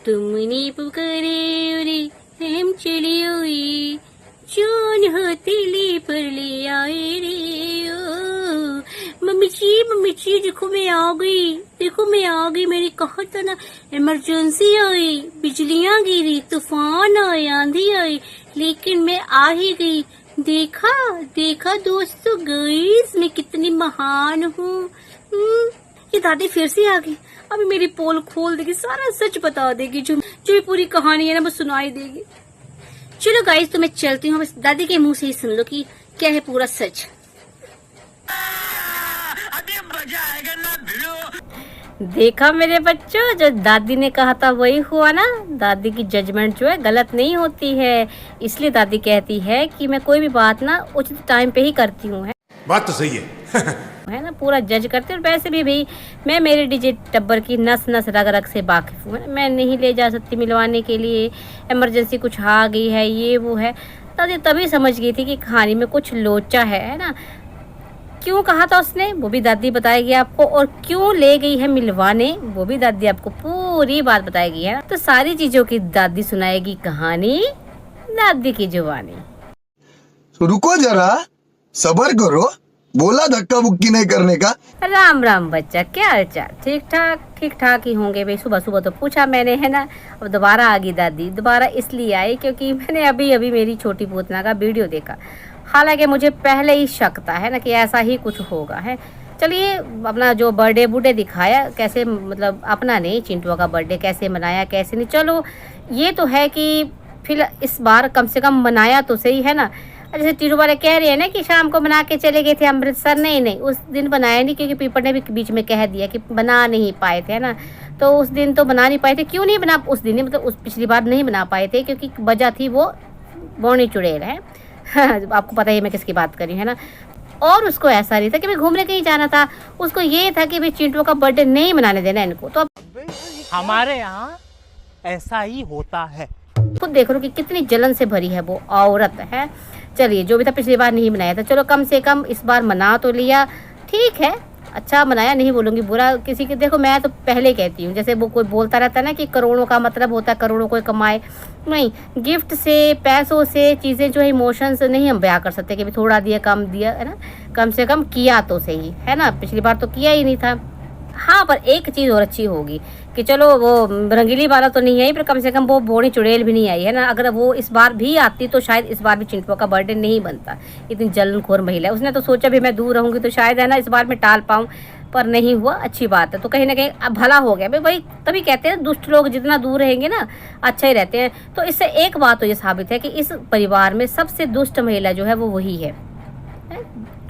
तुमने पुकारे रे हम चली हुई चून हथेली पर ले आए रे ओ मम्मी जी देखो मैं आ गई, देखो मैं आ गई। मैंने कहा था ना इमरजेंसी आई, बिजलियां गिरी, तूफान आए, आंधी आई, लेकिन मैं आ ही गई। देखा देखा दोस्तों, गाइस मैं कितनी महान हूँ। ये दादी फिर से आ गई, अभी मेरी पोल खोल देगी, सारा सच बता देगी, जो ये पूरी कहानी है ना वो सुनाई देगी। चलो गाइस तो मैं चलती हूँ, बस दादी के मुंह से ही सुन लो कि क्या है पूरा सच। अभी मजा आएगा ना भिड़ो। देखा मेरे बच्चों, जो दादी ने कहा था वही हुआ ना। दादी की जजमेंट जो है गलत नहीं होती है, इसलिए दादी कहती है कि मैं कोई भी बात ना उचित टाइम पे ही करती हूँ। बात तो सही है ना, पूरा जज करते। और वैसे भी भाई मैं मेरे डीजे टब्बर की नस नस रग रग से वाकिफ हूँ। मैं नहीं ले जा सकती मिलवाने के लिए, इमरजेंसी कुछ आ गई है, ये वो है। दादी तभी समझ गई थी कि कहानी में कुछ लोचा है ना। क्यों कहा था उसने वो भी दादी बताएगी आपको, और क्यों ले गई है मिलवाने वो भी दादी आपको पूरी बात बताएगी, है ना। तो सारी चीजों की दादी सुनाएगी कहानी, दादी की जुबानी। रुको जरा, सब्र करो, बोला धक्का बुक्की नहीं करने का। राम राम बच्चा, क्या हाल चाल? ठीक ठाक ही होंगे भाई। सुबह सुबह तो पूछा मैंने, है ना। अब दोबारा आ गई दादी। दोबारा इसलिए आई क्योंकि मैंने अभी अभी मेरी छोटी पोतना का वीडियो देखा। हालांकि मुझे पहले ही शक था, है ना, कि ऐसा ही कुछ होगा, है। चलिए अपना जो बर्थडे बूडे दिखाया, कैसे मतलब अपना नहीं, चिंटुआ का बर्थडे कैसे मनाया कैसे नहीं। चलो ये तो है कि फिर इस बार कम से कम मनाया तो सही, है ना। जैसे टीरू वाले कह रहे हैं ना कि शाम को बना के चले गए थे अमृतसर, नहीं उस दिन बनाया नहीं, क्योंकि पीपल ने भी बीच में कह दिया कि बना नहीं पाए थे, है ना। तो उस दिन तो बना नहीं पाए थे। क्यों नहीं बना उस दिन, मतलब उस पिछली बार नहीं बना पाए थे क्योंकि वजह थी वो बोनी चुड़ैल, है। आपको पता ही मैं किसकी बात कर रही हूँ, है ना। और उसको ऐसा नहीं था कि मैं घूमने कहीं जाना था, उसको ये था कि भाई चिंटू का बर्थडे नहीं मनाने देना इनको। तो हमारे यहाँ ऐसा ही होता है। खुद देख लो कि कितनी जलन से भरी है वो औरत, है। चलिए जो भी था पिछली बार नहीं मनाया था, चलो कम से कम इस बार मना तो लिया, ठीक है। अच्छा मनाया, नहीं बोलूँगी बुरा किसी के। देखो मैं तो पहले कहती हूँ, जैसे वो कोई बोलता रहता है ना कि करोड़ों का मतलब होता है करोड़ों कोई कमाए, नहीं। गिफ्ट से, पैसों से चीज़ें जो है, इमोशंस नहीं हम बयां कर सकते कि थोड़ा दिया कम दिया, है ना। कम से कम किया तो सही, है ना। पिछली बार तो किया ही नहीं था। हाँ पर एक चीज़ और अच्छी होगी कि चलो वो रंगीली वाला तो नहीं आई, पर कम से कम वो बोनी चुड़ैल भी नहीं आई, है ना। अगर वो इस बार भी आती तो शायद इस बार भी चिंटुआ का बर्थडे नहीं बनता। इतनी जलनखोर महिला है, उसने तो सोचा भी मैं दूर रहूँगी तो शायद, है ना, इस बार मैं टाल पाऊँ, पर नहीं हुआ। अच्छी बात है, तो कहीं ना कहीं अब भला हो गया भाई। वही तभी कहते हैं दुष्ट लोग जितना दूर रहेंगे ना अच्छा ही रहते हैं। तो इससे एक बात तो ये साबित है कि इस परिवार में सबसे दुष्ट महिला जो है वो वही है,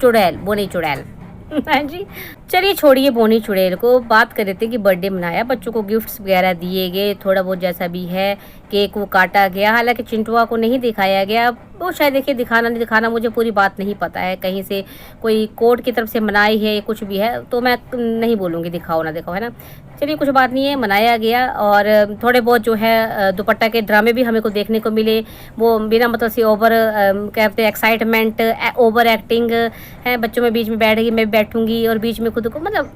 चुड़ैल, बोनी चुड़ैल। हाँ जी। चलिए छोड़िए बोनी चुड़ैल को, बात कर रहे थे कि बर्थडे मनाया, बच्चों को गिफ्ट्स वगैरह दिए गए, थोड़ा बहुत जैसा भी है, केक वो काटा गया। हालांकि चिंटुआ को नहीं दिखाया गया, वो शायद देखिए दिखाना नहीं दिखाना मुझे पूरी बात नहीं पता है, कहीं से कोई कोर्ट की तरफ से मनाई है कुछ भी है, तो मैं नहीं बोलूँगी दिखाओ ना दिखाओ, है ना। चलिए कुछ बात नहीं है, मनाया गया। और थोड़े बहुत जो है दुपट्टा के ड्रामे भी हमें को देखने को मिले, वो बिना मतलब से ओवर कहते एक्साइटमेंट, ओवर एक्टिंग है। बच्चों में बीच में बैठ गई, मैं बैठूंगी और बीच में खुद को, मतलब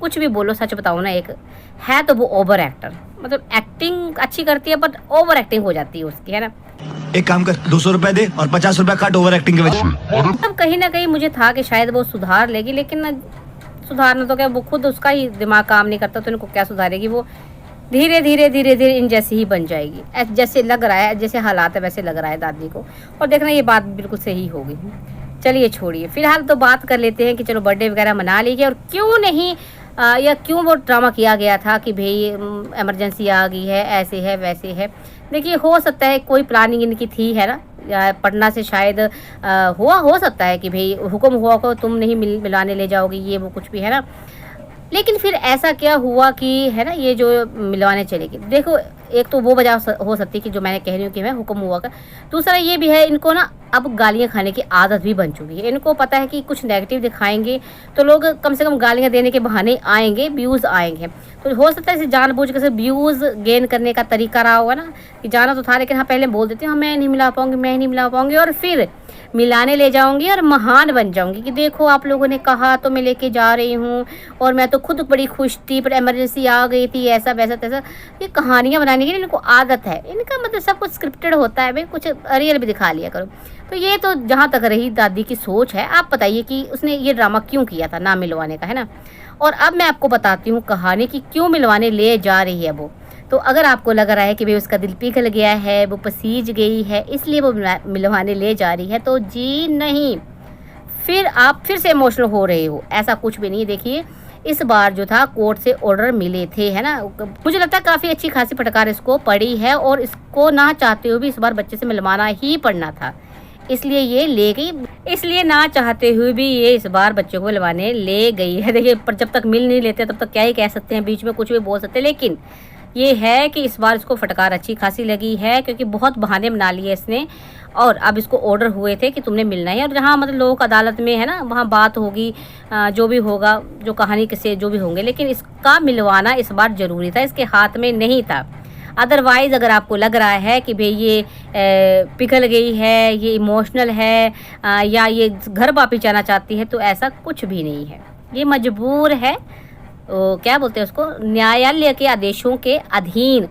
कुछ भी बोलो, सच बताओ ना, एक है तो वो ओवर एक्टर, मतलब एक्टिंग अच्छी करती है बट ओवर एक्टिंग हो जाती है उसकी, है ना। एक काम कर, 200 रुपए दे और 50 रुपए काट ओवर एक्टिंग के वजह। अब कहीं ना कहीं मुझे था कि शायद वो सुधार लेगी, लेकिन सुधारना तो क्या, वो खुद उसका ही दिमाग काम नहीं करता तो इनको क्या सुधारेगी। वो धीरे धीरे इन जैसी ही बन जाएगी, जैसे लग रहा है, जैसे हालात है वैसे लग रहा है दादी को। और देखना ये बात बिल्कुल सही होगी। चलिए छोड़िए, फिलहाल तो बात कर लेते हैं कि चलो बर्थडे वगैरह मना लीजिए। और क्यों नहीं या क्यों वो ड्रामा किया गया था कि भाई इमरजेंसी आ गई है, ऐसे है वैसे है। देखिए हो सकता है कोई प्लानिंग इनकी थी, है ना, या पटना से शायद हो सकता है कि भाई हुक्म हुआ को तुम नहीं मिलाने ले जाओगी, ये वो कुछ भी, है ना। लेकिन फिर ऐसा क्या हुआ कि, है ना, ये जो मिलवाने चलेगी। देखो एक तो वो वजह हो सकती है कि जो मैंने कह रही हूँ कि मैं हुक्म हुआ का। दूसरा ये भी है, इनको ना अब गालियाँ खाने की आदत भी बन चुकी है। इनको पता है कि कुछ नेगेटिव दिखाएंगे तो लोग कम से कम गालियाँ देने के बहाने आएंगे, व्यूज़ आएंगे। तो हो सकता है इसे जानबूझ के व्यूज़ गेन करने का तरीका रहा होगा ना, कि जाना तो था लेकिन हाँ पहले बोल देते हैं हाँ मैं नहीं मिला पाऊँगी, और फिर मिलाने ले जाऊंगी और महान बन जाऊंगी कि देखो आप लोगों ने कहा तो मैं लेके जा रही हूँ, और मैं तो खुद बड़ी खुश थी पर इमरजेंसी आ गई थी, ऐसा वैसा तैसा। ये कहानियाँ बनाने मिलवाने की इनको आदत है, इनका मतलब सब कुछ स्क्रिप्टेड होता है भाई, कुछ रियल भी दिखा लिया करो। तो ये तो जहाँ तक रही दादी की सोच है, आप बताइए कि उसने ये ड्रामा क्यों किया था ना मिलवाने का, है ना। और अब मैं आपको बताती हूँ कहानी कि क्यों मिलवाने ले जा रही है वो। तो अगर आपको लग रहा है कि भाई उसका दिल पिघल गया है, वो पसीज गई है इसलिए वो मिलवाने ले जा रही है, तो जी नहीं, फिर आप फिर से इमोशनल हो रहे हो, ऐसा कुछ भी नहीं। देखिए इस बार जो था कोर्ट से ऑर्डर मिले थे, है ना। मुझे लगता है काफ़ी अच्छी खासी फटकार इसको पड़ी है और इसको ना चाहते हुए भी इस बार बच्चे से मिलवाना ही पड़ना था, इसलिए ये ले गई। इसलिए ना चाहते हुए भी ये इस बार बच्चे को मिलवाने ले गई है। देखिए पर जब तक मिल नहीं लेते तब तक क्या ही कह सकते हैं, बीच में कुछ भी बोल सकते हैं। लेकिन ये है कि इस बार इसको फटकार अच्छी खासी लगी है, क्योंकि बहुत बहाने बना लिए इसने। और अब इसको ऑर्डर हुए थे कि तुमने मिलना है, और जहाँ मतलब लोग अदालत में है ना वहाँ बात होगी, जो भी होगा, जो कहानी से जो भी होंगे, लेकिन इसका मिलवाना इस बार ज़रूरी था, इसके हाथ में नहीं था। अदरवाइज़ अगर आपको लग रहा है कि भाई ये पिघल गई है, ये इमोशनल है, या ये घर वापस जाना चाहती है, तो ऐसा कुछ भी नहीं है। ये मजबूर है, क्या बोलते हैं उसको, न्यायालय के आदेशों के अधीन।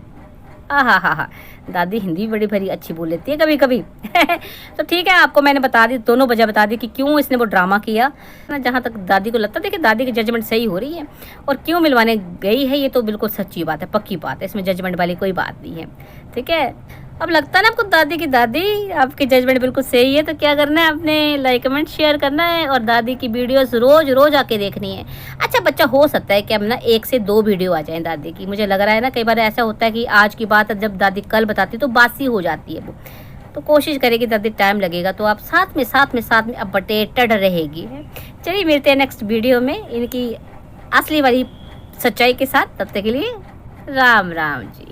हा दादी हिंदी भी बड़ी भरी अच्छी बोल लेती है कभी कभी। तो ठीक है, आपको मैंने बता दी, दोनों वजह बता दी कि क्यों इसने वो ड्रामा किया ना। जहाँ तक दादी को लगता है, देखिए दादी की जजमेंट सही हो रही है, और क्यों मिलवाने गई है ये तो बिल्कुल सच्ची बात है, पक्की बात है, इसमें जजमेंट वाली कोई बात नहीं है। ठीक है, अब लगता है ना आपको दादी की दादी आपकी जजमेंट बिल्कुल सही है, तो क्या करना है, अपने लाइक कमेंट शेयर करना है, और दादी की वीडियोस रोज रोज आके देखनी है। अच्छा बच्चा, हो सकता है कि अब ना 1 से 2 वीडियो आ जाएं दादी की, मुझे लग रहा है ना कई बार ऐसा होता है कि आज की बात जब दादी कल बताती तो बासी हो जाती है वो, तो कोशिश करेगी दादी, टाइम लगेगा तो आप साथ में अपडेटेड रहेगी। चलिए मिलते हैं नेक्स्ट वीडियो में इनकी असली वाली सच्चाई के साथ, तब तक के लिए राम राम जी।